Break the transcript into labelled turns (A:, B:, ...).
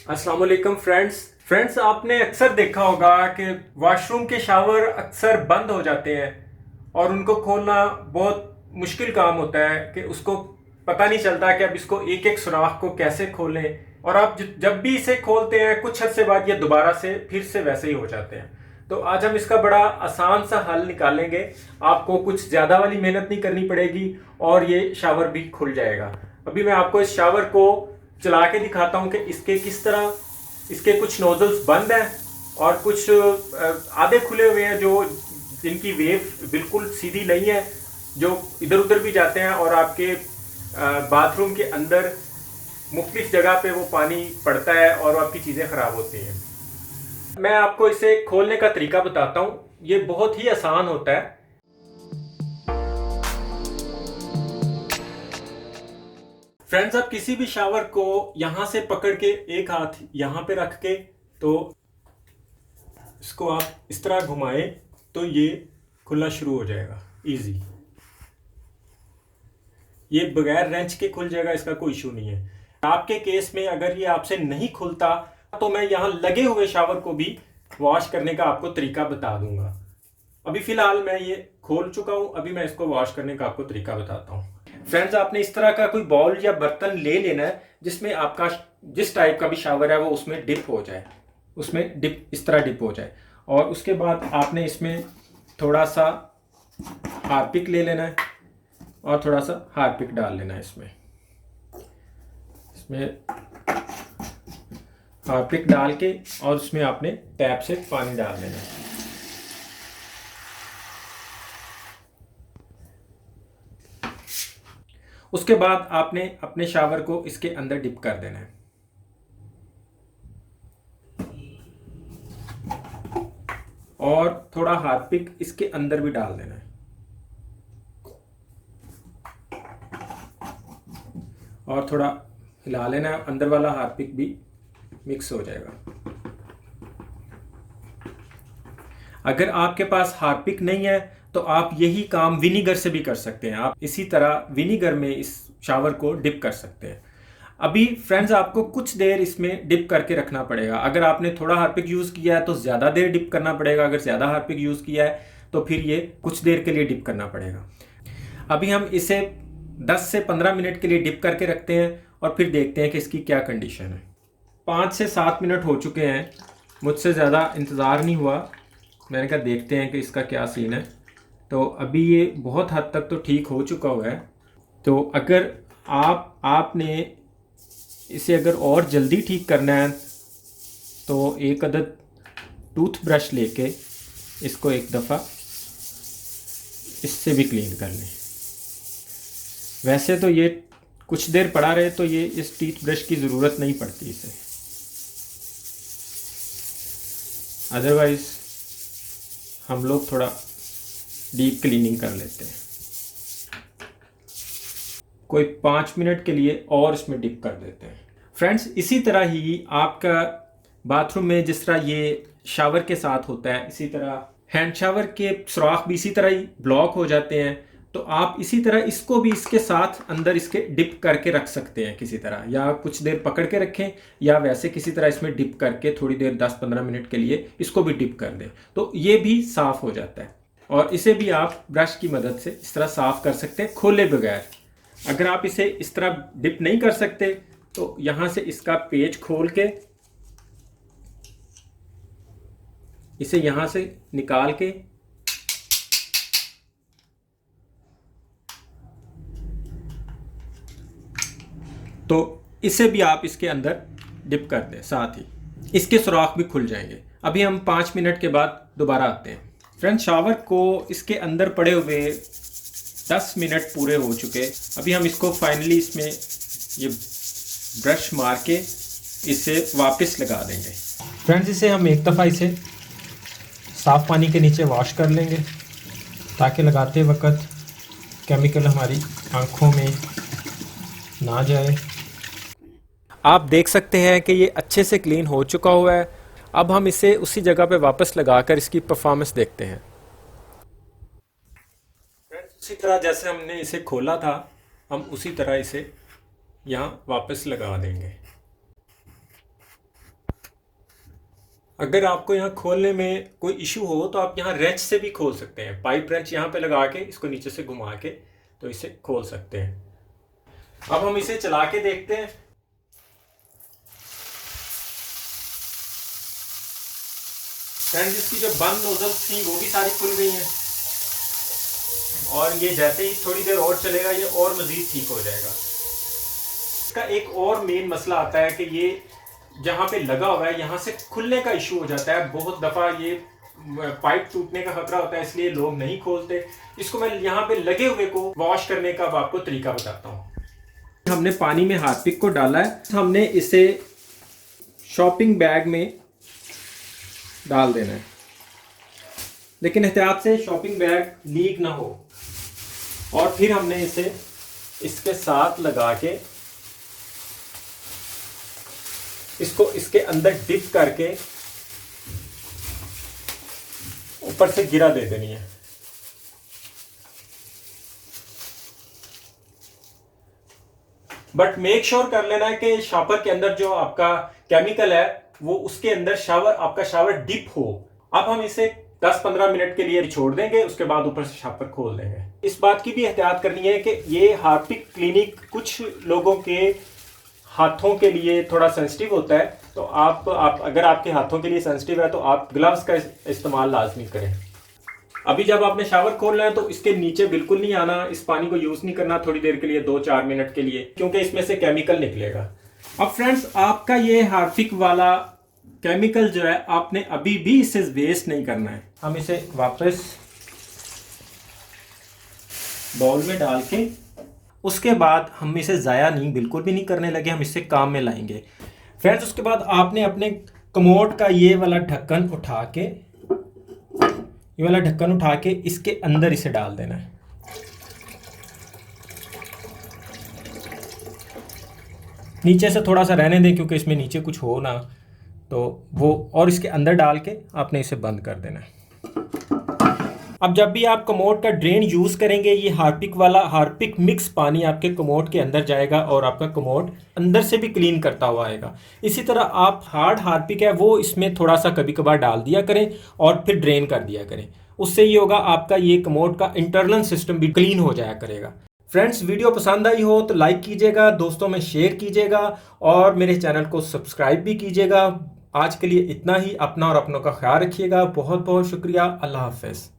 A: अस्सलाम वालेकुम फ्रेंड्स आपने अक्सर देखा होगा कि वॉशरूम के शावर अक्सर बंद हो जाते हैं और उनको खोलना बहुत मुश्किल काम होता है कि उसको पता नहीं चलता कि अब इसको एक एक सुराख को कैसे खोलें। और आप जब भी इसे खोलते हैं कुछ अरसे बाद ये दोबारा से फिर से वैसे ही हो जाते हैं। तो आज हम इसका बड़ा आसान सा हल निकालेंगे। आपको कुछ ज़्यादा वाली मेहनत नहीं करनी पड़ेगी और ये शावर भी खुल जाएगा। अभी मैं आपको इस शावर को चला के दिखाता हूँ कि इसके किस तरह इसके कुछ नोजल्स बंद हैं और कुछ आधे खुले हुए हैं, जो जिनकी वेव बिल्कुल सीधी नहीं है, जो इधर उधर भी जाते हैं और आपके बाथरूम के अंदर मुख्तलिफ जगह पे वो पानी पड़ता है और आपकी चीज़ें ख़राब होती हैं। मैं आपको इसे खोलने का तरीका बताता हूँ। ये बहुत ही आसान होता है। फ्रेंड्स, आप किसी भी शावर को यहां से पकड़ के एक हाथ यहां पे रख के तो इसको आप इस तरह घुमाएं तो ये खुलना शुरू हो जाएगा इजी। ये बगैर रेंच के खुल जाएगा, इसका कोई इशू नहीं है। आपके केस में अगर ये आपसे नहीं खुलता तो मैं यहां लगे हुए शावर को भी वॉश करने का आपको तरीका बता दूंगा। अभी फिलहाल मैं ये खोल चुका हूं, अभी मैं इसको वॉश करने का आपको तरीका बताता हूं। फ्रेंड्स, आपने इस तरह का कोई बॉल या बर्तन ले लेना है जिसमें आपका जिस टाइप का भी शावर है वो उसमें डिप हो जाए, उसमें डिप इस तरह डिप हो जाए। और उसके बाद आपने इसमें थोड़ा सा हार्पिक ले लेना है और थोड़ा सा हार्पिक डाल लेना है इसमें इसमें हार्पिक डाल के और उसमें आपने टैप से पानी डाल देना है। उसके बाद आपने अपने शावर को इसके अंदर डिप कर देना है और थोड़ा हार्पिक इसके अंदर भी डाल देना है और थोड़ा हिला लेना है, अंदर वाला हार्पिक भी मिक्स हो जाएगा। अगर आपके पास हार्पिक नहीं है तो आप यही काम विनीगर से भी कर सकते हैं। आप इसी तरह विनीगर में इस शावर को डिप कर सकते हैं। अभी फ्रेंड्स, आपको कुछ देर इसमें डिप करके रखना पड़ेगा। अगर आपने थोड़ा हार्पिक यूज़ किया है तो ज़्यादा देर डिप करना पड़ेगा, अगर ज़्यादा हार्पिक यूज़ किया है तो फिर ये कुछ देर के लिए डिप करना पड़ेगा। अभी हम इसे 10 से 15 मिनट के लिए डिप करके रखते हैं और फिर देखते हैं कि इसकी क्या कंडीशन है। 5 से 7 मिनट हो चुके हैं, मुझसे ज़्यादा इंतज़ार नहीं हुआ। मैंने कहा देखते हैं कि इसका क्या सीन है। तो अभी ये बहुत हद तक तो ठीक हो चुका हुआ है। तो अगर आपने इसे अगर और जल्दी ठीक करना है तो एक अदद टूथ ब्रश लेके इसको एक दफ़ा इससे भी क्लीन कर लें। वैसे तो ये कुछ देर पड़ा रहे तो ये इस टीथ ब्रश की ज़रूरत नहीं पड़ती इसे, अदरवाइज़ हम लोग थोड़ा डीप क्लीनिंग कर लेते हैं। कोई 5 मिनट के लिए और इसमें डिप कर देते हैं। फ्रेंड्स, इसी तरह ही आपका बाथरूम में जिस तरह ये शावर के साथ होता है, इसी तरह हैंड शावर के सुराख भी इसी तरह ही ब्लॉक हो जाते हैं। तो आप इसी तरह इसको भी इसके साथ अंदर इसके डिप करके रख सकते हैं किसी तरह, या कुछ देर पकड़ के रखें या वैसे किसी तरह इसमें डिप करके थोड़ी देर 10-15 मिनट के लिए इसको भी डिप कर दें तो ये भी साफ़ हो जाता है। और इसे भी आप ब्रश की मदद से इस तरह साफ़ कर सकते हैं खोले बगैर। अगर आप इसे इस तरह डिप नहीं कर सकते तो यहाँ से इसका पेच खोल के इसे यहाँ से निकाल के तो इसे भी आप इसके अंदर डिप कर दें, साथ ही इसके सुराख भी खुल जाएंगे। अभी हम 5 मिनट के बाद दोबारा आते हैं। फ्रेंड्स, शावर को इसके अंदर पड़े हुए 10 मिनट पूरे हो चुके। अभी हम इसको फाइनली इसमें ये ब्रश मार के इसे वापस लगा देंगे। फ्रेंड्स, इसे हम एक दफ़ा इसे साफ़ पानी के नीचे वॉश कर लेंगे ताकि लगाते वक्त केमिकल हमारी आँखों में ना जाए। आप देख सकते हैं कि ये अच्छे से क्लीन हो चुका हुआ है। अब हम इसे उसी जगह पे वापस लगाकर इसकी परफॉर्मेंस देखते हैं। उसी तरह जैसे हमने इसे खोला था हम उसी तरह इसे यहाँ वापस लगा देंगे। अगर आपको यहाँ खोलने में कोई इशू हो तो आप यहाँ रेंच से भी खोल सकते हैं। पाइप रेंच यहाँ पे लगा के इसको नीचे से घुमा के तो इसे खोल सकते हैं। अब हम इसे चला के देखते हैं। फ्रेंड्स, इसकी जो बंद नोजल्स थी वो भी सारी खुल गई हैं और ये जैसे ही थोड़ी देर और चलेगा ये और मजीद ठीक हो जाएगा। इसका एक और मेन मसला आता है कि ये जहाँ पे लगा हुआ है यहाँ से खुलने का इशू हो जाता है। बहुत दफ़ा ये पाइप टूटने का खतरा होता है, इसलिए लोग नहीं खोलते इसको। मैं यहाँ पे लगे हुए को वॉश करने का आपको तरीका बताता हूँ। हमने पानी में हार्पिक को डाला है, हमने इसे शॉपिंग बैग में डाल देना है, लेकिन एहतियात से शॉपिंग बैग लीक ना हो। और फिर हमने इसे इसके साथ लगा के इसको इसके अंदर डिप करके ऊपर से गिरा दे देनी है। बट मेक श्योर कर लेना है कि शावर के अंदर जो आपका केमिकल है वो उसके अंदर आपका शावर डिप हो। अब हम इसे 10-15 मिनट के लिए छोड़ देंगे, उसके बाद ऊपर से शावर खोल देंगे। इस बात की भी एहतियात करनी है कि ये हार्पिक क्लिनिक कुछ लोगों के हाथों के लिए थोड़ा सेंसिटिव होता है, तो आप अगर आपके हाथों के लिए सेंसिटिव है तो आप ग्लव्स का इस्तेमाल लाजमी करें। अभी जब आपने शावर खोलना है तो इसके नीचे बिल्कुल नहीं आना, इस पानी को यूज़ नहीं करना थोड़ी देर के लिए, 2-4 मिनट के लिए, क्योंकि इसमें से केमिकल निकलेगा। अब फ्रेंड्स, आपका ये हार्पिक वाला केमिकल जो है आपने अभी भी इसे वेस्ट नहीं करना है। हम इसे वापस बाउल में डाल के उसके बाद हम इसे ज़ाया नहीं, बिल्कुल भी नहीं करने लगे, हम इसे काम में लाएंगे। फ्रेंड्स, उसके बाद आपने अपने कमोड का ये वाला ढक्कन उठा के इसके अंदर इसे डाल देना है। नीचे से थोड़ा सा रहने दें क्योंकि इसमें नीचे कुछ हो ना तो वो, और इसके अंदर डाल के आपने इसे बंद कर देना है। अब जब भी आप कमोड का ड्रेन यूज़ करेंगे, ये हार्पिक मिक्स पानी आपके कमोड के अंदर जाएगा और आपका कमोड अंदर से भी क्लीन करता हुआ आएगा। इसी तरह आप हार्ड हार्पिक है वो इसमें थोड़ा सा कभी कभार डाल दिया करें और फिर ड्रेन कर दिया करें। उससे ये होगा आपका ये कमोड का इंटरनल सिस्टम भी क्लीन हो जाया करेगा। फ्रेंड्स, वीडियो पसंद आई हो तो लाइक कीजिएगा, दोस्तों में शेयर कीजिएगा और मेरे चैनल को सब्सक्राइब भी कीजिएगा। आज के लिए इतना ही। अपना और अपनों का ख्याल रखिएगा। बहुत बहुत शुक्रिया। अल्लाह हाफ़िज़।